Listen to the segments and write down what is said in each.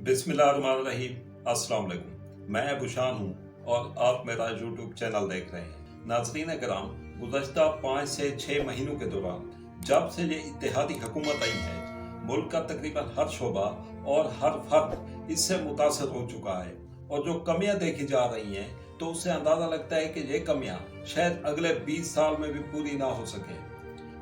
बिस्मिल्लाहिर्रहमानिर्रहीम। अस्सलाम वालेकुम। मैं अबूशान हूँ और आप मेरा यूट्यूब चैनल देख रहे हैं। नाज़रीन कराम, गुज़श्ता 5 से 6 महीनों के दौरान जब से ये इत्तेहादी हुकूमत आई है, मुल्क का तकरीबन हर शोबा और हर फर्द इससे मुतासर हो चुका है। और जो कमियां देखी जा रही हैं तो उससे अंदाज़ा लगता है कि ये कमियां शायद अगले 20 साल में भी पूरी ना हो सके।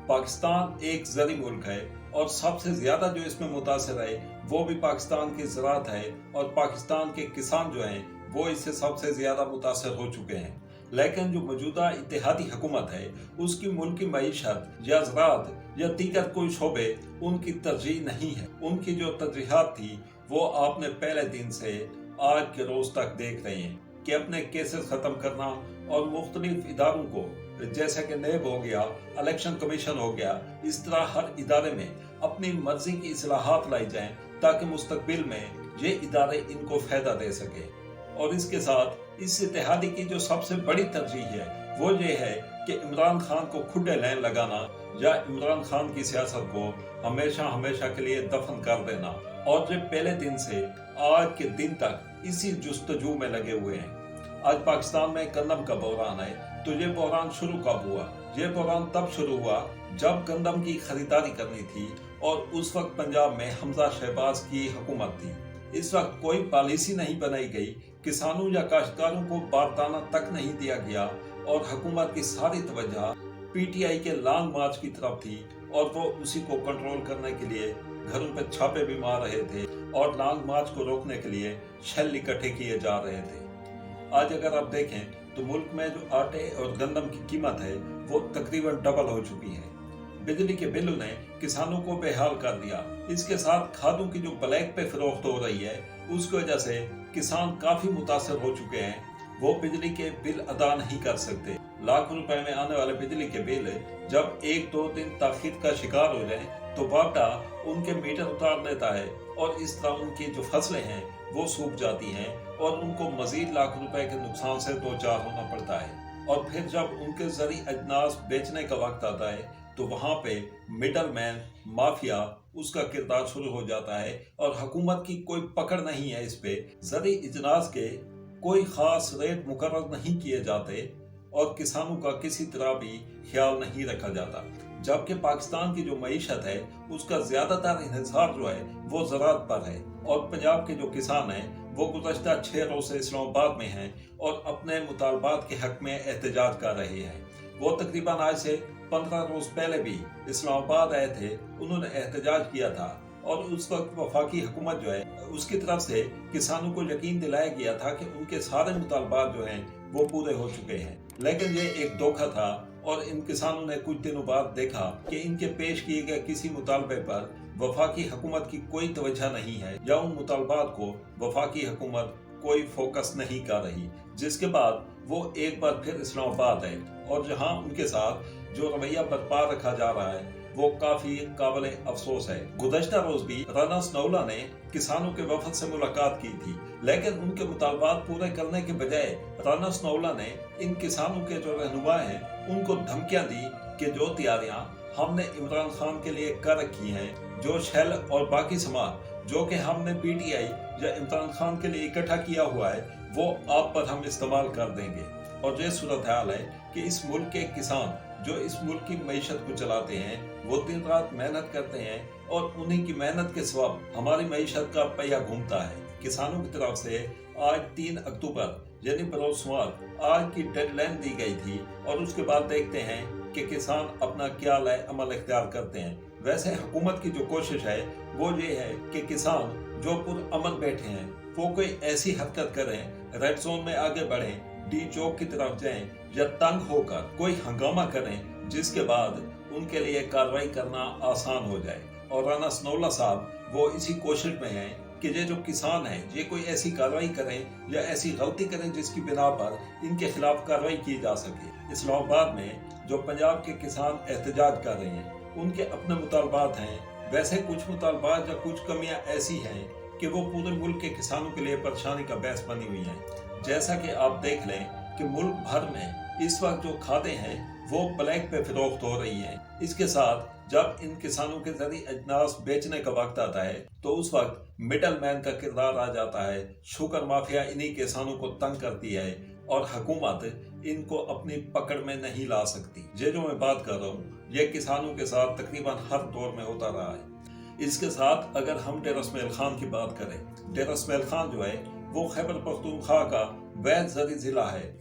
पाकिस्तान एक ज़री मुल्क है और सबसे ज़्यादा जो इसमें मुतासर है वो भी पाकिस्तान की ज़राअत है, और पाकिस्तान के किसान जो हैं वो इससे सबसे ज़्यादा मुतासर हो चुके हैं। लेकिन जो मौजूदा इत्तेहादी हुकूमत है उसकी मुल्क की मईशत या ज़राअत या दीगर कोई शोबे उनकी तरजीह नहीं है। उनकी जो तरजीहात थी वो आपने पहले दिन से आज के रोज़ तक देख रहे हैं कि अपने केसेस ख़त्म करना और मुख्तलिफ इदारों को, जैसे कि नेब हो गया, इलेक्शन कमीशन हो गया, इस तरह हर इदारे में अपनी मर्जी की इस्लाहात लाई जाएं ताकि मुस्तकबिल में ये इदारे इनको फ़ायदा दे सके। और इसके साथ इस इत्तेहादी की जो सबसे बड़ी तरजीह है वो ये है कि इमरान खान को खुडे लाइन लगाना या इमरान खान की सियासत को हमेशा हमेशा के लिए दफन कर देना। और ये पहले दिन से आज के दिन तक इसी जुस्तजू में लगे हुए हैं। आज पाकिस्तान में गंदम का बहरान है, तो ये बहरान शुरू कब हुआ? ये बहरान तब शुरू हुआ जब गंदम की खरीदारी करनी थी और उस वक्त पंजाब में हमजा शहबाज की हुकूमत थी। इस वक्त कोई पॉलिसी नहीं बनाई गई, किसानों या काश्तकारों को बारदाना तक नहीं दिया गया और हुकूमत की सारी तवज्जो पीटीआई के लॉन्ग मार्च की तरफ थी और वो उसी को कंट्रोल करने के लिए घरों पर छापे भी मार रहे थे और लॉन्ग मार्च को रोकने के लिए शेल इकट्ठे किए जा रहे थे। आज अगर आप देखें तो मुल्क में जो आटे और गंदम की कीमत है वो तकरीबन डबल हो चुकी है। बिजली के बिलों ने किसानों को बेहाल कर दिया। इसके साथ खादों की जो ब्लैक पे फरोख्त हो रही है उसकी वजह से किसान काफी मुतासर हो चुके हैं। वो बिजली के बिल अदा नहीं कर सकते। लाखों रुपए में आने वाले बिजली के बिल जब 1-2 दिन ताखीर का शिकार हो जाए तो वापडा उनके मीटर उतार देता है और इस तरह उनकी जो फसलें हैं वो सूख जाती हैं और उनको मजीद लाख रुपए के नुकसान से दो चार होना पड़ता है। और फिर जब उनके जरी अजनास बेचने का वक्त आता है तो वहाँ पे मिडल मैन माफिया उसका किरदार शुरू हो जाता है और हुकूमत की कोई पकड़ नहीं है इस पे। जरी अजनास के कोई खास रेट मुकर्रर नहीं किए जाते और किसानों का किसी तरह भी ख्याल नहीं रखा जाता। जबकि पाकिस्तान की जो मईशत है उसका ज्यादातर इन्हिसार जो है वो ज़राअत पर है और पंजाब के जो किसान हैं वो गुज़श्ता 6 रोज से इस्लामाबाद में हैं और अपने मुतालबात के हक में एहतजाज कर रहे हैं। वो तकरीबन आज से 15 रोज पहले भी इस्लामाबाद आए थे, उन्होंने एहतजाज किया था और उस वक्त वफाकी हुकूमत जो है उसकी तरफ से किसानों को यकीन दिलाया गया था कि उनके सारे मुतालबात जो हैं वो पूरे हो चुके हैं। लेकिन ये एक धोखा था और इन किसानों ने कुछ दिनों बाद देखा कि इनके पेश किए गए किसी मुतालबे पर वफाकी हुकूमत की कोई तवज्जो नहीं है या उन मुतालबात को वफाकी हुकूमत कोई फोकस नहीं कर रही, जिसके बाद वो एक बार फिर इस्लामाबाद आए और जहां उनके साथ जो रवैया बरपा रखा जा रहा है वो काफी काबिल अफसोस है। गुज़श्ता रोज भी राना सनाउल्लाह ने किसानों के वफद से मुलाकात की थी, लेकिन उनके मुतालबात पूरे करने के बजाय राना सनाउल्लाह ने इन किसानों के जो रहनुमा हैं उनको धमकियां दी कि जो तैयारियां हमने इमरान खान के लिए कर रखी हैं, जो शेल और बाकी सामान जो कि हमने पीटीआई या इमरान खान के लिए इकट्ठा किया हुआ है वो आप पर हम इस्तेमाल कर देंगे। और ये सूरत हाल है कि इस मुल्क के किसान जो इस मुल्क की मईशत को चलाते हैं वो दिन रात मेहनत करते हैं और उन्हीं की मेहनत के सबब हमारी मईशत का पहिया घूमता है। किसानों की तरफ से आज 3 अक्टूबर यानी बरोज सोमवार आज की डेडलाइन दी गई थी और उसके बाद देखते हैं कि किसान अपना क्या लाए अमल इख्तियार करते हैं। वैसे हुकूमत की जो कोशिश है वो ये है कि किसान जो पुरअमन बैठे हैं वो कोई ऐसी हरकत करें, रेड जोन में आगे बढ़ें, डी चौक की तरफ जाएं या तंग होकर कोई हंगामा करें जिसके बाद उनके लिए कार्रवाई करना आसान हो जाए। और राना सनाउल्लाह साहब वो इसी कोशिश में हैं कि ये जो किसान हैं ये कोई ऐसी कार्रवाई करें या ऐसी गलती करें जिसकी बिना पर इनके खिलाफ कार्रवाई की जा सके। इस्लामाबाद में जो पंजाब के किसान एहतजाज कर रहे हैं उनके अपने मुतालबात हैं, वैसे कुछ मुतालबात या कुछ कमियां ऐसी हैं कि वो पूरे मुल्क के किसानों के लिए परेशानी का बायस बनी हुई हैं। जैसा कि आप देख लें कि मुल्क भर में इस वक्त जो खादें हैं वो ब्लैक पे फरोख्त हो रही हैं। इसके साथ جب ان کسانوں کے ذریعے اجناس بیچنے کا وقت آتا ہے تو اس وقت مڈل مین کا کردار آ جاتا ہے. شوگر مافیا انہی کسانوں کو تنگ کرتی ہے اور حکومت ان کو اپنی پکڑ میں نہیں لا سکتی. یہ جو میں بات کر رہا ہوں یہ کسانوں کے ساتھ تقریباً ہر دور میں ہوتا رہا ہے. اس کے ساتھ اگر ہم ڈیرہ اسماعیل خان کی بات کریں، ڈیرہ اسماعیل خان جو ہے وہ خیبر پختونخوا کا وحید زرعی ضلع ہے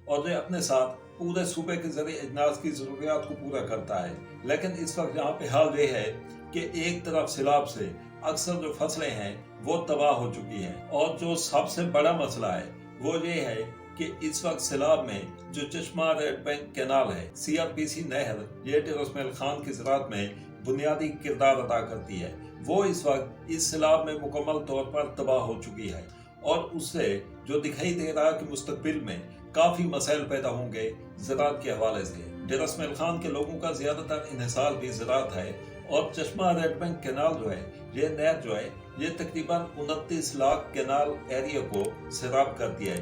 اور یہ اپنے ساتھ پورے صوبے کے ذریعے اجناس کی ضروریات کو پورا کرتا ہے. لیکن اس وقت یہاں پہ حال یہ ہے کہ ایک طرف سیلاب سے اکثر جو فصلیں ہیں وہ تباہ ہو چکی ہیں، اور جو سب سے بڑا مسئلہ ہے وہ یہ ہے کہ اس وقت سیلاب میں جو چشمہ ریڈ بینک کینال ہے، CRPC نہر، یہ ڈیرہ اسماعیل خان کی زراعت میں بنیادی کردار ادا کرتی ہے، وہ اس وقت اس سیلاب میں مکمل طور پر تباہ ہو چکی ہے. اور اس سے جو دکھائی دے رہا کہ مستقبل میں کافی مسائل پیدا ہوں گے زراعت کے حوالے سے. ڈیرہ اسماعیل خان کے لوگوں کا زیادہ تر انحصار بھی زراعت ہے، اور چشمہ ریڈ بینک کینال جو ہے، یہ نہر جو ہے، یہ تقریباً 29 لاکھ کینال ایریا کو سیراب کرتی ہے.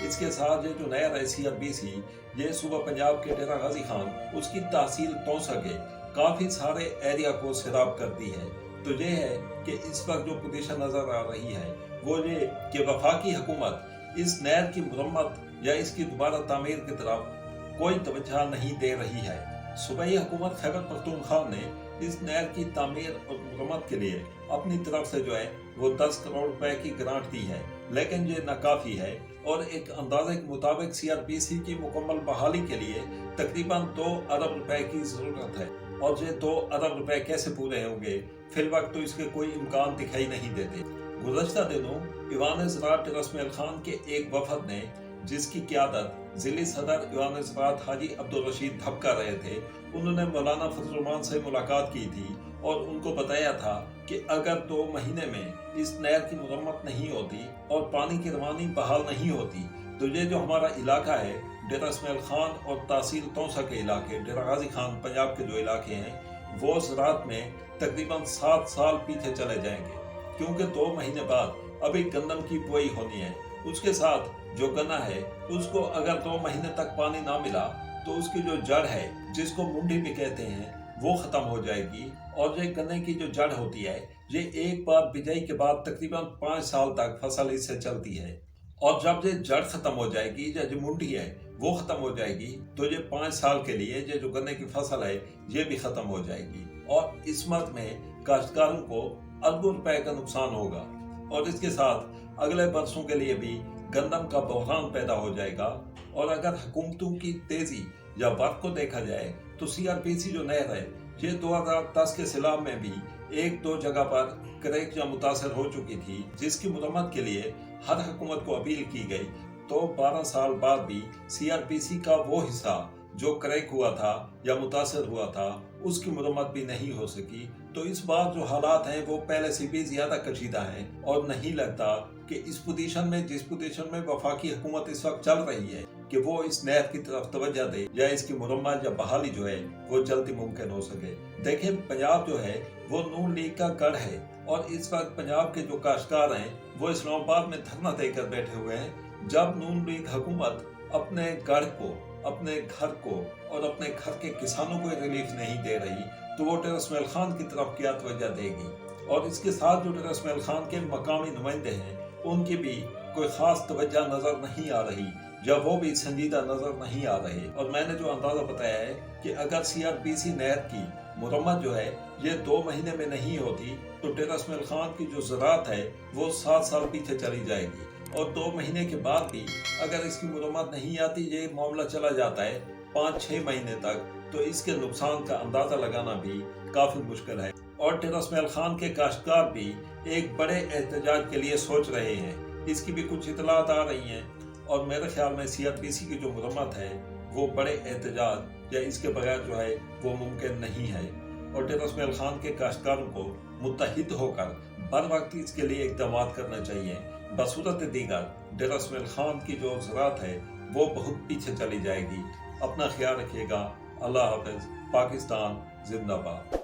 اس کے ساتھ یہ جو نہر ہے CRPC، یہ صوبہ پنجاب کے ڈیرہ غازی خان، اس کی تحصیل تونسا کے کافی سارے ایریا کو سیراب کرتی ہے. تو یہ ہے کہ اس وقت جو پوزیشن نظر آ رہی ہے وہ یہ کہ وفاقی حکومت اس نہر کی مرمت یا اس کی دوبارہ تعمیر کی طرف کوئی توجہ نہیں دے رہی ہے. صوبائی حکومت خیبر پختونخوا نے اس نہر کی تعمیر اور مرمت کے لیے اپنی طرف سے جو ہے وہ 10 کروڑ روپے کی گرانٹ دی ہے، لیکن یہ ناکافی ہے، اور ایک اندازے کے مطابق CRPC کی مکمل بحالی کے لیے تقریباً 2 ارب روپے کی ضرورت ہے. اور یہ 2 ارب روپے کیسے پورے ہوں گے؟ فی الوقت تو اس کے کوئی امکان دکھائی نہیں دیتے. گزشتہ دنوں ایوان زراعت ڈیرہ اسماعیل خان کے ایک وفد نے، جس کی قیادت ضلعی صدر ایوان زراعت حاجی عبدالرشید دھب کر رہے تھے، انہوں نے مولانا فضل الرحمان سے ملاقات کی تھی اور ان کو بتایا تھا کہ اگر 2 مہینے میں اس نہر کی مرمت نہیں ہوتی اور پانی کی روانی بحال نہیں ہوتی تو یہ جو ہمارا علاقہ ہے ڈیرہ اسماعیل خان اور تحصیل تونسا کے علاقے، ڈیرہ غازی خان پنجاب کے جو علاقے ہیں، وہ زراعت میں تقریباً 7 سال پیچھے چلے جائیں گے، کیونکہ 2 مہینے بعد ابھی گندم کی بوائی ہونی ہے. اس کے ساتھ جو گنا ہے اس کو اگر 2 مہینے تک پانی نہ ملا تو اس کی جو جڑ ہے، جس کو منڈی بھی کہتے ہیں، وہ ختم ہو جائے گی. اور یہ گنے کی جو جڑ ہوتی ہے یہ ایک بار بجائی کے بعد تقریباً 5 سال تک فصل اس سے چلتی ہے، اور جب یہ جڑ ختم ہو جائے گی یا جو منڈی ہے وہ ختم ہو جائے گی تو یہ 5 سال کے لیے یہ جو گنے کی فصل ہے یہ بھی ختم ہو جائے گی، اور اس مرض میں کاشتکاروں کو اربوں روپے کا نقصان ہوگا. اور اس کے ساتھ اگلے برسوں کے لیے بھی گندم کا بحران پیدا ہو جائے گا. اور اگر حکومتوں کی تیزی یا وقت کو دیکھا جائے تو CRPC جو نہر ہے یہ 2010 کے سیلاب میں بھی 1-2 جگہ پر کریک یا متاثر ہو چکی تھی، جس کی مرمت کے لیے ہر حکومت کو اپیل کی گئی. تو 12 سال بعد بھی CRPC کا وہ حصہ جو کریک ہوا تھا یا متاثر ہوا تھا اس کی مرمت بھی نہیں ہو سکی. تو اس بار جو حالات ہیں وہ پہلے سے بھی زیادہ کشیدہ ہیں، اور نہیں لگتا کہ اس پوزیشن میں جس پوزیشن میں وفاقی حکومت اس وقت چل رہی ہے کہ وہ اس نہر کی طرف توجہ دے یا اس کی مرمت یا بحالی جو ہے وہ جلدی ممکن ہو سکے. دیکھیں پنجاب جو ہے وہ نون لیگ کا گڑھ ہے، اور اس وقت پنجاب کے جو کاشتکار ہیں وہ اسلام آباد میں دھرنا دے کر بیٹھے ہوئے ہیں. جب نون لیگ حکومت اپنے گڑھ کو، اپنے گھر کو اور اپنے گھر کے کسانوں کو ریلیف نہیں دے رہی تو وہ ڈیرہ اسماعیل خان کی طرف کیا توجہ دے گی؟ اور اس کے ساتھ جو ڈیرہ اسماعیل خان کے مقامی نمائندے ہیں ان کی بھی کوئی خاص توجہ نظر نہیں آ رہی، یا وہ بھی سنجیدہ نظر نہیں آ رہے. اور میں نے جو اندازہ بتایا ہے کہ اگر CRPC نہر کی مرمت جو ہے یہ 2 مہینے میں نہیں ہوتی تو ڈیرہ اسماعیل خان کی جو زراعت ہے وہ 7 سال پیچھے چلی جائے گی. اور 2 مہینے کے بعد بھی اگر اس کی مرمت نہیں آتی، یہ معاملہ چلا جاتا ہے 5-6 مہینے تک، تو اس کے نقصان کا اندازہ لگانا بھی کافی مشکل ہے. اور ڈیرہ اسماعیل خان کے کاشتکار بھی ایک بڑے احتجاج کے لیے سوچ رہے ہیں. اس کی بھی کچھ اطلاعات آ رہی ہیں، اور میرے خیال میں CRPC کی جو مرمت ہے وہ بڑے احتجاج یا اس کے بغیر جو ہے وہ ممکن نہیں ہے. اور ڈیرہ اسماعیل خان کے کاشتکاروں کو متحد ہو کر بر وقت اس کے لیے اقدامات کرنا چاہیے. بصورت دیگر ڈیرہ اسماعیل خان کی جو زراعت ہے وہ بہت پیچھے چلی جائے گی. اپنا خیال رکھیے گا. اللہ حافظ. پاکستان زندہ باد.